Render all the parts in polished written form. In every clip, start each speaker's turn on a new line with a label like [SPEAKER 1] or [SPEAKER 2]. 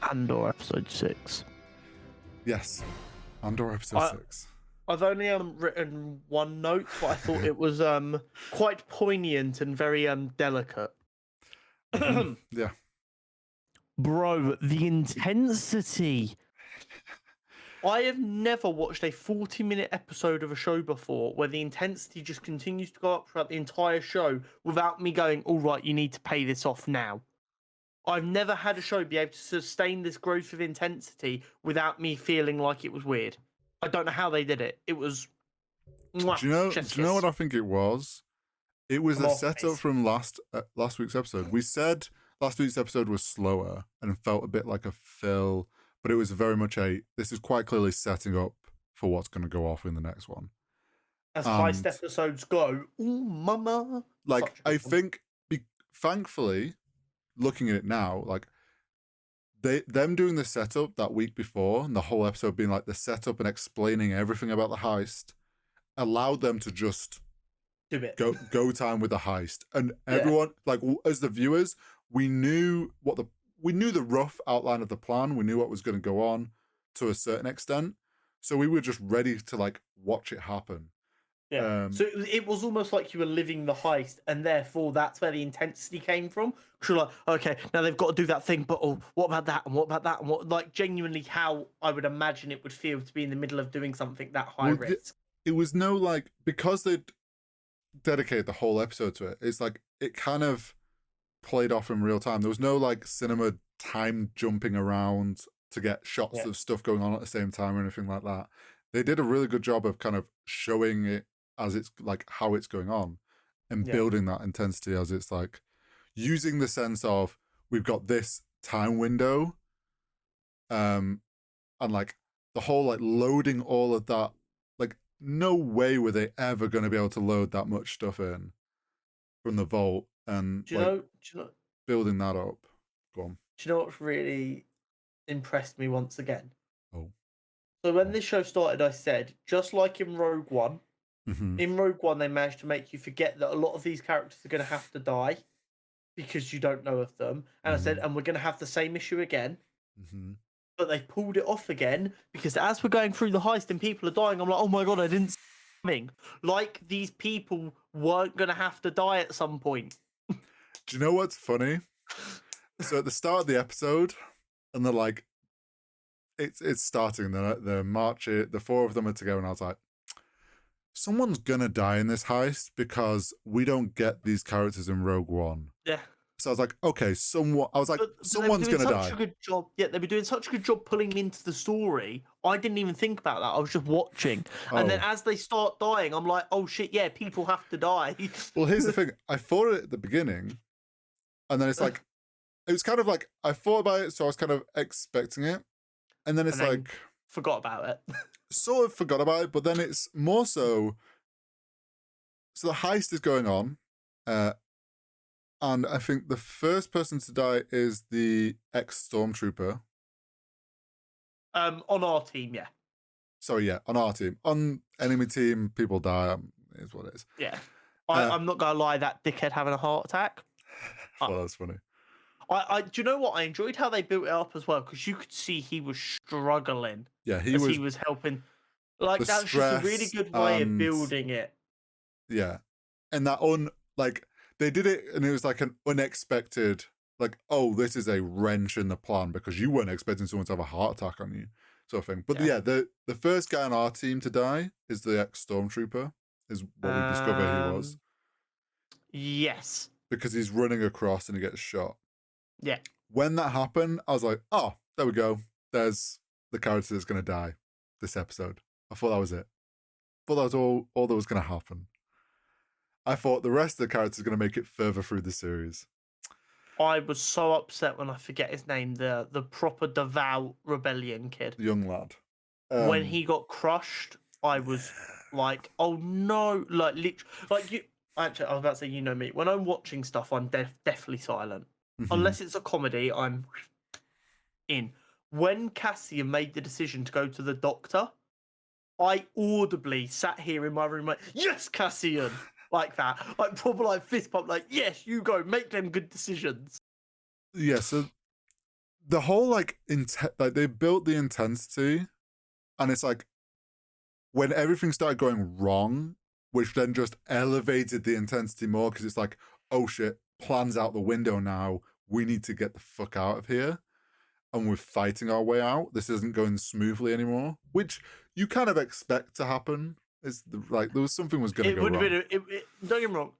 [SPEAKER 1] Andor episode 6.
[SPEAKER 2] Yes, Andor episode 6.
[SPEAKER 1] I've only written one note, but I thought it was quite poignant and very delicate.
[SPEAKER 2] Yeah.
[SPEAKER 1] Bro, the intensity. I have never watched a 40-minute episode of a show before where the intensity just continues to go up throughout the entire show without me going, all right, you need to pay this off now. I've never had a show be able to sustain this growth of intensity without me feeling like it was weird. I don't know how they did it. It was...
[SPEAKER 2] Do you know what I think it was? It was a setup from last week's episode. We said last week's episode was slower and felt a bit like a fill, but it was very much this is quite clearly setting up for what's going to go off in the next one.
[SPEAKER 1] As heist episodes go, ooh, mama.
[SPEAKER 2] Like, I think, thankfully, looking at it now, like, them doing the setup that week before and the whole episode being like the setup and explaining everything about the heist allowed them to just
[SPEAKER 1] do it.
[SPEAKER 2] Go time with the heist. And everyone, like, as the viewers, we knew the rough outline of the plan. We knew what was going to go on to a certain extent. So we were just ready to, like, watch it happen.
[SPEAKER 1] Yeah. So it was almost like you were living the heist, and therefore that's where the intensity came from. Because you're like, okay, now they've got to do that thing, but what about that? And what about that? And what, like, genuinely how I would imagine it would feel to be in the middle of doing something that high risk.
[SPEAKER 2] It was no, like, because they'd dedicated the whole episode to it, it's like it kind of played off in real time. There was no, like, cinema time jumping around to get shots of stuff going on at the same time or anything like that. They did a really good job of kind of showing it as it's, like, how it's going on and building that intensity as it's, like, using the sense of we've got this time window and, like, the whole, like, loading all of that. Like, no way were they ever going to be able to load that much stuff in from the vault and building that up. Go on.
[SPEAKER 1] Do you know what's really impressed me once again?
[SPEAKER 2] Oh.
[SPEAKER 1] So when this show started, I said, just like in Rogue One, in Rogue One, they managed to make you forget that a lot of these characters are going to have to die because you don't know of them. And I said, and we're going to have the same issue again. But they've pulled it off again because as we're going through the heist and people are dying, I'm like, oh my God, I didn't see it coming. Like these people weren't going to have to die at some point.
[SPEAKER 2] Do you know what's funny? So at the start of the episode, and they're like, it's starting, they're marching, the four of them are together, and I was like, someone's gonna die in this heist because we don't get these characters in Rogue One.
[SPEAKER 1] Yeah.
[SPEAKER 2] So I was like, okay, someone's gonna die.
[SPEAKER 1] A good job. Yeah, they've been doing such a good job pulling into the story. I didn't even think about that. I was just watching. And then as they start dying, I'm like, oh shit, yeah, people have to die.
[SPEAKER 2] Well, here's the thing. I thought it at the beginning, and then it's like, it was kind of like, I thought about it, so I was kind of expecting it. And then it's like...
[SPEAKER 1] Forgot about it.
[SPEAKER 2] Sort of forgot about it, but then it's more so... So the heist is going on, and I think the first person to die is the ex-stormtrooper.
[SPEAKER 1] On our team, yeah.
[SPEAKER 2] Sorry, yeah, on our team. On enemy team, people die, is what it is.
[SPEAKER 1] Yeah. I'm not going to lie, that dickhead having a heart attack.
[SPEAKER 2] Well, that's funny.
[SPEAKER 1] Do you know what? I enjoyed how they built it up as well, because you could see he was struggling.
[SPEAKER 2] Yeah, he was
[SPEAKER 1] helping. Like, that's just a really good way of building it.
[SPEAKER 2] Yeah. And that they did it, and it was like an unexpected, like, oh, this is a wrench in the plan because you weren't expecting someone to have a heart attack on you, sort of thing. But yeah, the first guy on our team to die is the ex-stormtrooper, is what we discover he was.
[SPEAKER 1] Yes.
[SPEAKER 2] Because he's running across and he gets shot.
[SPEAKER 1] Yeah.
[SPEAKER 2] When that happened, I was like, oh, there we go. There's the character that's going to die this episode. I thought that was it. I thought that was all that was going to happen. I thought the rest of the characters are going to make it further through the series.
[SPEAKER 1] I was so upset when I forget his name, the proper devout rebellion kid.
[SPEAKER 2] The young lad.
[SPEAKER 1] When he got crushed, I was like, oh no. Actually, I was about to say, you know me. When I'm watching stuff, I'm definitely silent. Unless it's a comedy, I'm in. When Cassian made the decision to go to the doctor, I audibly sat here in my room like, yes, Cassian! Like that. Like, proper, like, fist pump, like, yes, you go, make them good decisions.
[SPEAKER 2] Yeah, so the whole like they built the intensity, and it's like when everything started going wrong, which then just elevated the intensity more because it's like, oh shit, plans out the window now. We need to get the fuck out of here. And we're fighting our way out. This isn't going smoothly anymore, which you kind of expect to happen. It's like there was something was going to go wrong.
[SPEAKER 1] Don't get me wrong.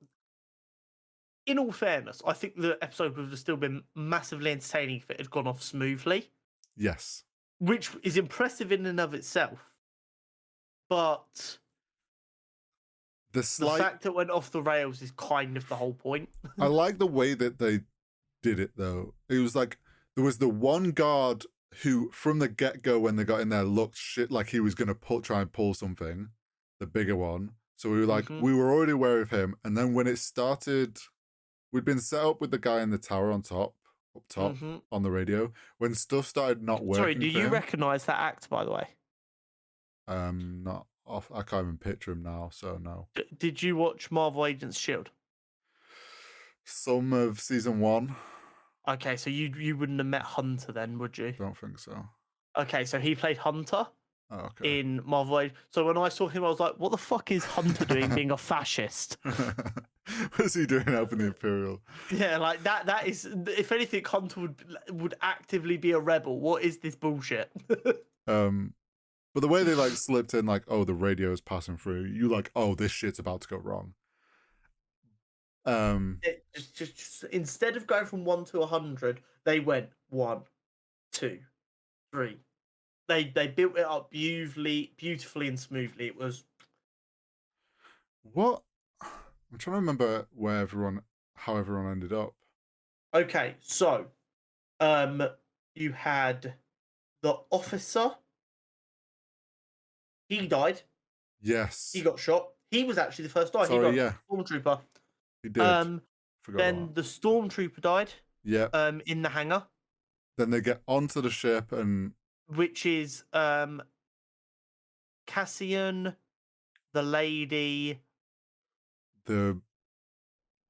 [SPEAKER 1] In all fairness, I think the episode would have still been massively entertaining if it had gone off smoothly.
[SPEAKER 2] Yes.
[SPEAKER 1] Which is impressive in and of itself. But the fact that it went off the rails is kind of the whole point.
[SPEAKER 2] I like the way that they did it, though. It was like, there was the one guard who, from the get-go, when they got in there, looked shit like he was going to try and pull something, the bigger one. So we were like, we were already aware of him. And then when it started, we'd been set up with the guy in the tower up top, on the radio. When stuff started not working.
[SPEAKER 1] Sorry, do you recognise that act, by the way?
[SPEAKER 2] Not off. I can't even picture him now, so no.
[SPEAKER 1] Did you watch Marvel Agents S.H.I.E.L.D.?
[SPEAKER 2] Some of season 1.
[SPEAKER 1] Okay, so you wouldn't have met Hunter then, would you?
[SPEAKER 2] Don't think so.
[SPEAKER 1] Okay, so he played Hunter in Marvel Agents. So when I saw him, I was like, what the fuck is Hunter doing being a fascist?
[SPEAKER 2] What's he doing helping the Imperial?
[SPEAKER 1] Yeah, like that is, if anything, Hunter would actively be a rebel. What is this bullshit?
[SPEAKER 2] But the way they like slipped in, like, oh, the radio is passing through, you like, oh, this shit's about to go wrong.
[SPEAKER 1] Just instead of going from 1 to 100, they went 1, 2, 3. They built it up beautifully and smoothly. It was.
[SPEAKER 2] What? I'm trying to remember how everyone ended up.
[SPEAKER 1] Okay, so, you had the officer. He died.
[SPEAKER 2] Yes.
[SPEAKER 1] He got shot. He was actually the first die.
[SPEAKER 2] Sorry,
[SPEAKER 1] he got Stormtrooper.
[SPEAKER 2] He did.
[SPEAKER 1] Then the Stormtrooper died.
[SPEAKER 2] Yeah.
[SPEAKER 1] In the hangar.
[SPEAKER 2] Then they get onto the ship
[SPEAKER 1] which is Cassian, the lady,
[SPEAKER 2] the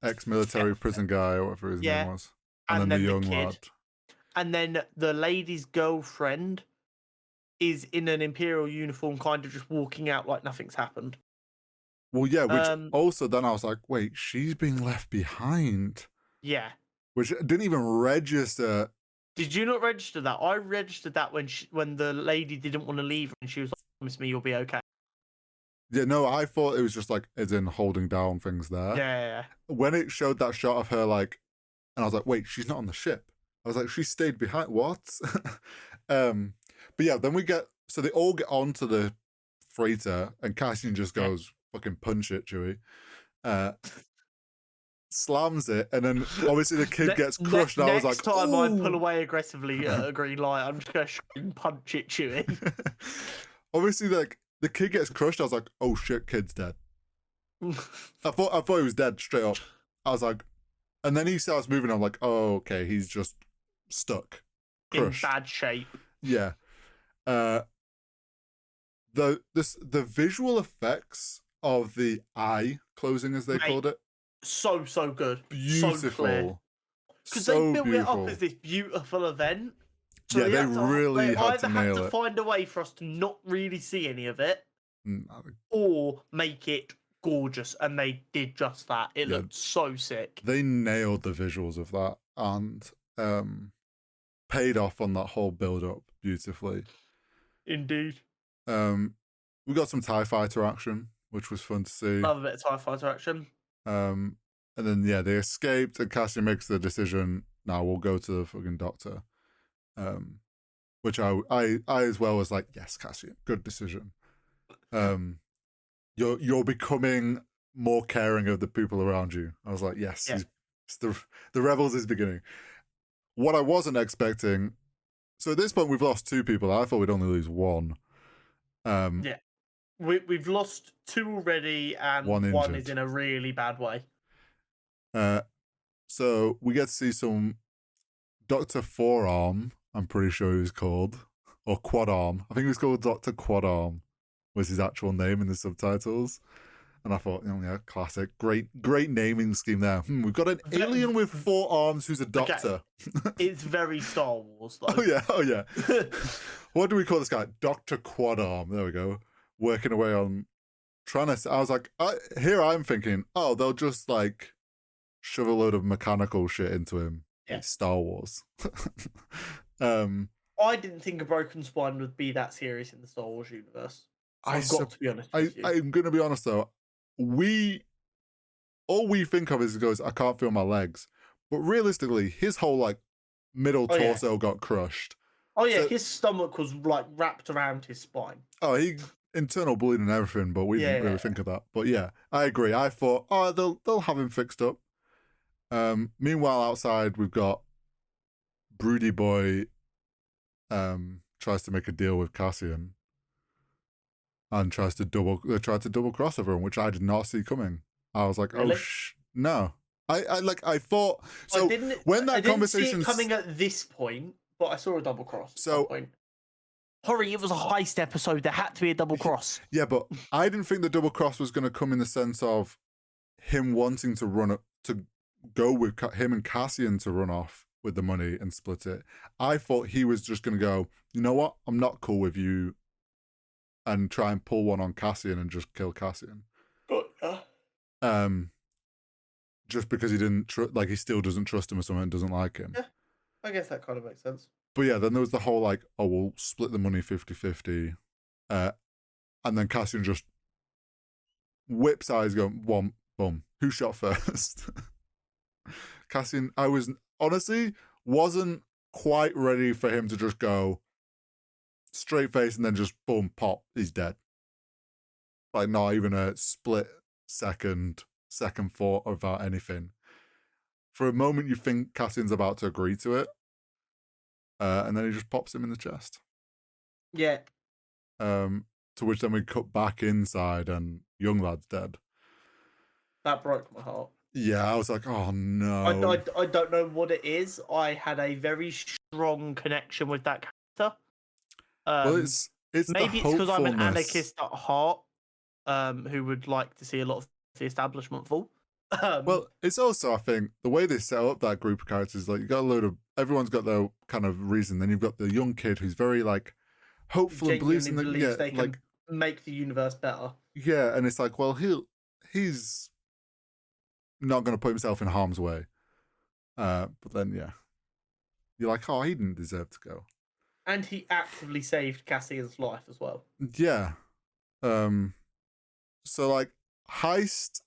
[SPEAKER 2] ex-military prison guy, or whatever his name was, and then the young lad.
[SPEAKER 1] And then the lady's girlfriend is in an Imperial uniform, kind of just walking out like nothing's happened.
[SPEAKER 2] Well, yeah, which also then I was like, wait, she's being left behind.
[SPEAKER 1] Yeah.
[SPEAKER 2] Which didn't even register.
[SPEAKER 1] Did you not register that? I registered that when the lady didn't want to leave and she was like, promise me you'll be okay.
[SPEAKER 2] Yeah, no, I thought it was just like, as in holding down things there.
[SPEAKER 1] Yeah.
[SPEAKER 2] When it showed that shot of her, like, and I was like, wait, she's not on the ship. I was like, she stayed behind. What? But yeah, then so they all get onto the freighter and Cassian just goes, fucking punch it, Chewie. Slams it, and then obviously the kid gets crushed. And I was like,
[SPEAKER 1] next time I pull away aggressively at a green light, I'm just going to punch it, Chewie.
[SPEAKER 2] Obviously, like, the kid gets crushed. I was like, oh shit, kid's dead. I thought he was dead straight up. I was like, and then he starts moving. I'm like, oh, okay, he's just stuck. Crushed.
[SPEAKER 1] In bad shape.
[SPEAKER 2] Yeah. The visual effects of the eye closing, as they called it,
[SPEAKER 1] so good,
[SPEAKER 2] beautiful,
[SPEAKER 1] because they built it up as this beautiful event. So
[SPEAKER 2] yeah, they really had to nail it.
[SPEAKER 1] Either had to find a way for us to not really see any of it, or make it gorgeous, and they did just that. It looked so sick.
[SPEAKER 2] They nailed the visuals of that and paid off on that whole build-up beautifully.
[SPEAKER 1] Indeed.
[SPEAKER 2] We got some TIE fighter action, which was fun to see.
[SPEAKER 1] Love a bit of TIE fighter action.
[SPEAKER 2] And then they escaped, and Cassian makes the decision. Now we'll go to the fucking doctor. Which I as well was like, yes, Cassian, good decision. You're becoming more caring of the people around you. I was like, yes, the rebels is beginning. What I wasn't expecting. So at this point, we've lost 2 people. I thought we'd only lose 1.
[SPEAKER 1] We've lost 2 already, and one is in a really bad way.
[SPEAKER 2] So we get to see some Dr. Forearm, I'm pretty sure he was called, or Quad Arm. I think he was called Dr. Quad Arm, was his actual name in the subtitles. And I thought, oh yeah, classic. Great naming scheme there. We've got an alien with 4 arms who's a doctor.
[SPEAKER 1] Okay. It's very Star Wars, though.
[SPEAKER 2] Oh yeah. What do we call this guy? Dr. Quadarm. There we go. Working away on trying to... I was like, here I'm thinking, oh, they'll just like shove a load of mechanical shit into him.
[SPEAKER 1] Yeah.
[SPEAKER 2] It's Star Wars.
[SPEAKER 1] I didn't think a broken spine would be that serious in the Star Wars universe. I've got to be honest with you.
[SPEAKER 2] I'm going to be honest, though. All we think of is he goes, I can't feel my legs. But realistically, his whole like middle torso got crushed.
[SPEAKER 1] Oh yeah, so, his stomach was like wrapped around his spine.
[SPEAKER 2] Oh, he internal bleeding and everything, but we didn't really think of that. But yeah, I agree. I thought, oh, they'll have him fixed up. Meanwhile, outside we've got Broody Boy tries to make a deal with Cassian and tried to double cross everyone, which I did not see coming. I was like, really? Oh no. I thought so. When that conversation
[SPEAKER 1] coming at this point, but I saw a double cross. So, Hurry, it was a heist episode. There had to be a double cross.
[SPEAKER 2] Yeah, but I didn't think the double cross was going to come in the sense of him wanting to go with him and Cassian to run off with the money and split it. I thought he was just going to go, you know what? I'm not cool with you, and try and pull one on Cassian and just kill Cassian. Just because he didn't he still doesn't trust him or something and doesn't like him.
[SPEAKER 1] Yeah, I guess that kind of makes sense.
[SPEAKER 2] But yeah, then there was the whole like, oh, we'll split the money 50-50. And then Cassian just whips eyes going, one, boom. Who shot first? Cassian, I was honestly wasn't quite ready for him to just go straight face and then just boom, pop, he's dead. Like not even a split second thought about anything. For a moment, you think Cassian's about to agree to it, and then he just pops him in the chest.
[SPEAKER 1] Yeah.
[SPEAKER 2] To which then we cut back inside, and young lad's dead.
[SPEAKER 1] That broke my heart.
[SPEAKER 2] Yeah, I was like, oh no.
[SPEAKER 1] I don't know what it is. I had a very strong connection with that character.
[SPEAKER 2] Well, it's
[SPEAKER 1] maybe it's because I'm an anarchist at heart, who would like to see a lot of the establishment fall.
[SPEAKER 2] Well, it's also, I think, the way they set up that group of characters, like you got a load of everyone's got their kind of reason. Then you've got the young kid who's very like hopeful and believes in
[SPEAKER 1] they can make the universe better.
[SPEAKER 2] Yeah, and it's like, well, he's not going to put himself in harm's way. But then, yeah, you're like, oh, he didn't deserve to go.
[SPEAKER 1] And he actively saved Cassian's life as well.
[SPEAKER 2] Yeah. So like Heist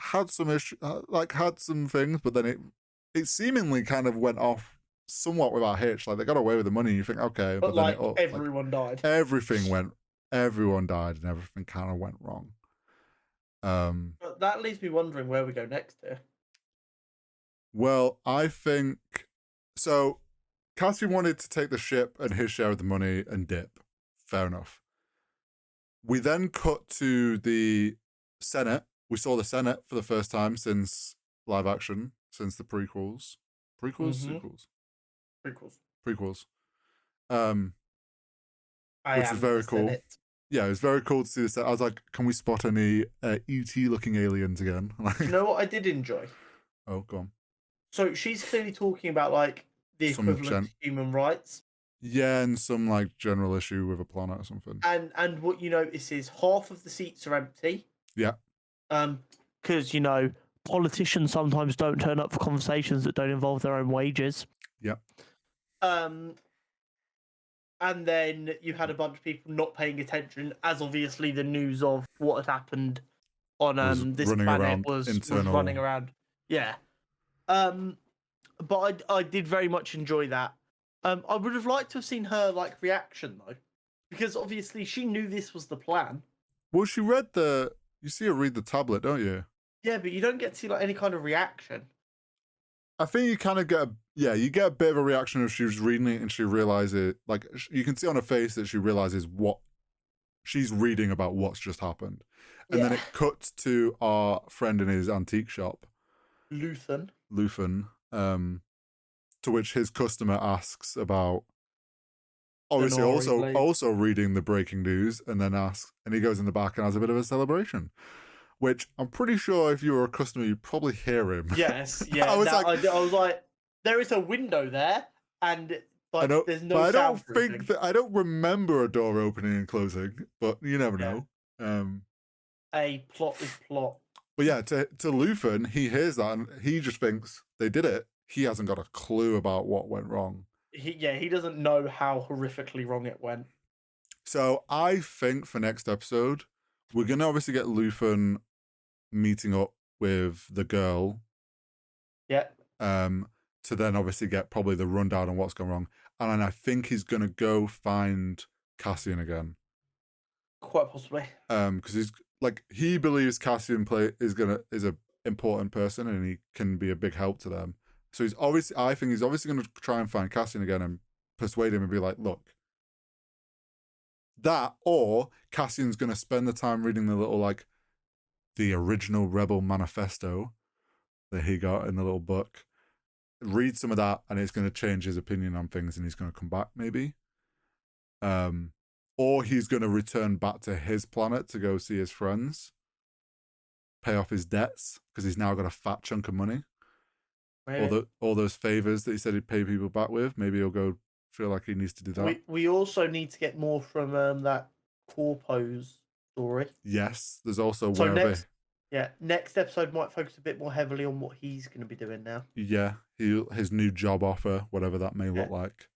[SPEAKER 2] had some had some things, but then it seemingly kind of went off somewhat without hitch. Like they got away with the money. You think, okay,
[SPEAKER 1] but like then everyone died.
[SPEAKER 2] Everyone died, and everything kind of went wrong.
[SPEAKER 1] But that leaves me wondering where we go next here.
[SPEAKER 2] Well, I think so. Cassian wanted to take the ship and his share of the money and dip. Fair enough. We then cut to the Senate. We saw the Senate for the first time since live action, since the prequels. Sequels? Prequels. Which was very cool. Senate. Yeah, it was very cool to see this. I was like, can we spot any E.T. looking aliens again?
[SPEAKER 1] You know what I did enjoy?
[SPEAKER 2] Oh, go on.
[SPEAKER 1] So she's clearly talking about like the equivalent to human rights.
[SPEAKER 2] Yeah, and some like general issue with a planet or something.
[SPEAKER 1] And what you notice is half of the seats are empty.
[SPEAKER 2] Yeah.
[SPEAKER 1] Because politicians sometimes don't turn up for conversations that don't involve their own wages.
[SPEAKER 2] Yeah.
[SPEAKER 1] And then you had a bunch of people not paying attention, as obviously the news of what had happened on this planet was running around. Yeah. But I did very much enjoy that. I would have liked to have seen her like reaction though, because obviously she knew this was the plan.
[SPEAKER 2] Well, she read you see her read the tablet, don't you?
[SPEAKER 1] Yeah, but you don't get to see like any kind of reaction.
[SPEAKER 2] I think you kind of get you get a bit of a reaction if she was reading it and she realizes, like, you can see on her face that she realizes what she's reading about what's just happened. And then it cuts to our friend in his antique shop.
[SPEAKER 1] Luthen.
[SPEAKER 2] To which his customer asks about, obviously also reading the breaking news, and then asks, and he goes in the back and has a bit of a celebration. which I'm pretty sure if you were a customer, you'd probably hear him.
[SPEAKER 1] Yes, yeah.
[SPEAKER 2] I was like,
[SPEAKER 1] I was like, there is a window there, and like, there's no
[SPEAKER 2] but I don't
[SPEAKER 1] soundproofing.
[SPEAKER 2] think that I don't remember a door opening and closing, but you never know.
[SPEAKER 1] A plot is plot.
[SPEAKER 2] But yeah, to Luthen, he hears that and he just thinks they did it. He hasn't got a clue about what went wrong.
[SPEAKER 1] He doesn't know how horrifically wrong it went.
[SPEAKER 2] So I think for next episode, we're gonna obviously get Luthen meeting up with the girl.
[SPEAKER 1] Yeah.
[SPEAKER 2] To then obviously get probably the rundown on what's gone wrong. And then I think he's gonna go find Cassian again.
[SPEAKER 1] Quite possibly.
[SPEAKER 2] Because he's like, he believes Cassian is a important person and he can be a big help to them. So I think he's obviously gonna try and find Cassian again and persuade him and be like, look, that, or Cassian's gonna spend the time reading the little, like, the original Rebel manifesto that he got in the little book, read some of that, and it's gonna change his opinion on things and he's gonna come back maybe. Or he's going to return back to his planet to go see his friends, pay off his debts, because he's now got a fat chunk of money. All those favors that he said he'd pay people back with, maybe he'll go feel like he needs to do that.
[SPEAKER 1] We also need to get more from that Corpo's story.
[SPEAKER 2] Yes, there's also
[SPEAKER 1] next episode might focus a bit more heavily on what he's going to be doing now.
[SPEAKER 2] Yeah, his new job offer, whatever that may look like.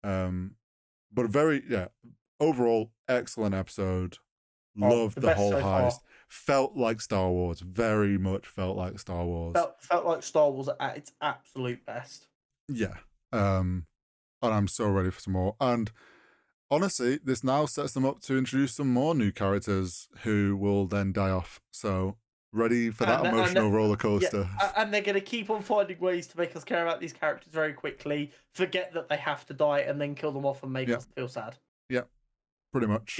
[SPEAKER 2] But overall, excellent episode. Loved the whole heist. Felt like Star Wars. Very much felt like Star Wars.
[SPEAKER 1] Felt like Star Wars at its absolute best.
[SPEAKER 2] Yeah. And I'm so ready for some more. And honestly, this now sets them up to introduce some more new characters who will then die off. So ready for that emotional roller coaster.
[SPEAKER 1] Yeah, and they're going to keep on finding ways to make us care about these characters very quickly, forget that they have to die, and then kill them off and make us feel sad.
[SPEAKER 2] Yeah. Pretty much.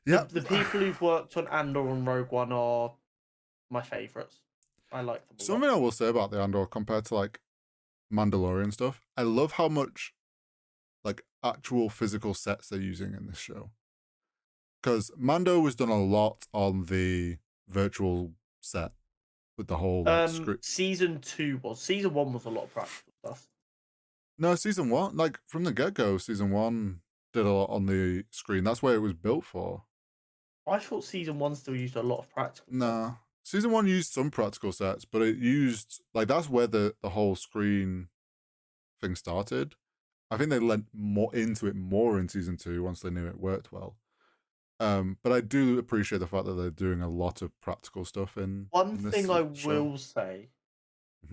[SPEAKER 1] The people who've worked on Andor and Rogue One are my favourites. I like them.
[SPEAKER 2] Something I will say about the Andor compared to like Mandalorian stuff, I love how much like actual physical sets they're using in this show. Because Mando was done a lot on the virtual set with the whole script.
[SPEAKER 1] Season 1 was a lot of practical stuff.
[SPEAKER 2] No, season 1, like from the get-go, season 1 did a lot on the screen. That's where it was built for.
[SPEAKER 1] I thought season 1 still used a lot of practical
[SPEAKER 2] sets. Season 1 used some practical sets, but it used, like, that's where the whole screen thing started. I think they lent more into it in season 2 once they knew it worked well. But I do appreciate the fact that they're doing a lot of practical stuff in
[SPEAKER 1] One thing I will say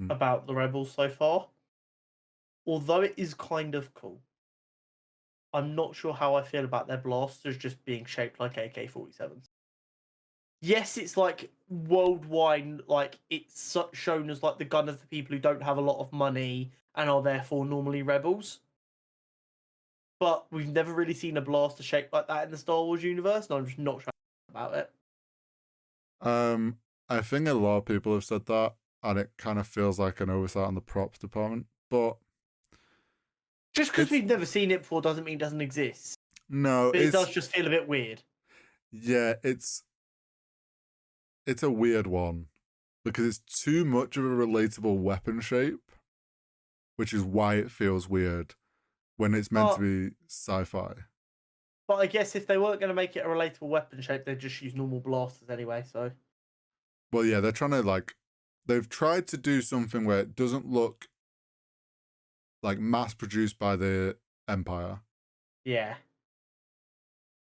[SPEAKER 1] about the Rebels so far, although it is kind of cool, I'm not sure how I feel about their blasters just being shaped like AK-47s. Yes, it's like worldwide, like it's shown as like the gun of the people who don't have a lot of money and are therefore normally rebels. But we've never really seen a blaster shaped like that in the Star Wars universe, and I'm just not sure about it.
[SPEAKER 2] I think a lot of people have said that, and it kind of feels like an oversight on the props department, but
[SPEAKER 1] just because we've never seen it before doesn't mean it doesn't exist.
[SPEAKER 2] No,
[SPEAKER 1] but it does just feel a bit weird.
[SPEAKER 2] Yeah, it's a weird one because it's too much of a relatable weapon shape, which is why it feels weird when it's meant to be sci-fi.
[SPEAKER 1] But I guess if they weren't going to make it a relatable weapon shape, they'd just use normal blasters anyway, so.
[SPEAKER 2] Well, yeah, they're trying to, they've tried to do something where it doesn't look like mass-produced by the Empire.
[SPEAKER 1] Yeah.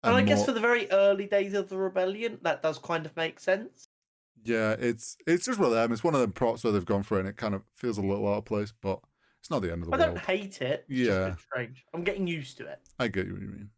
[SPEAKER 1] And I guess for the very early days of the rebellion, that does kind of make sense.
[SPEAKER 2] Yeah, it's just with them. It's one of them props where they've gone for it, and it kind of feels a little out of place, but it's not the end of the world.
[SPEAKER 1] I don't hate it. It's just a bit strange. I'm getting used to it.
[SPEAKER 2] I get what you mean.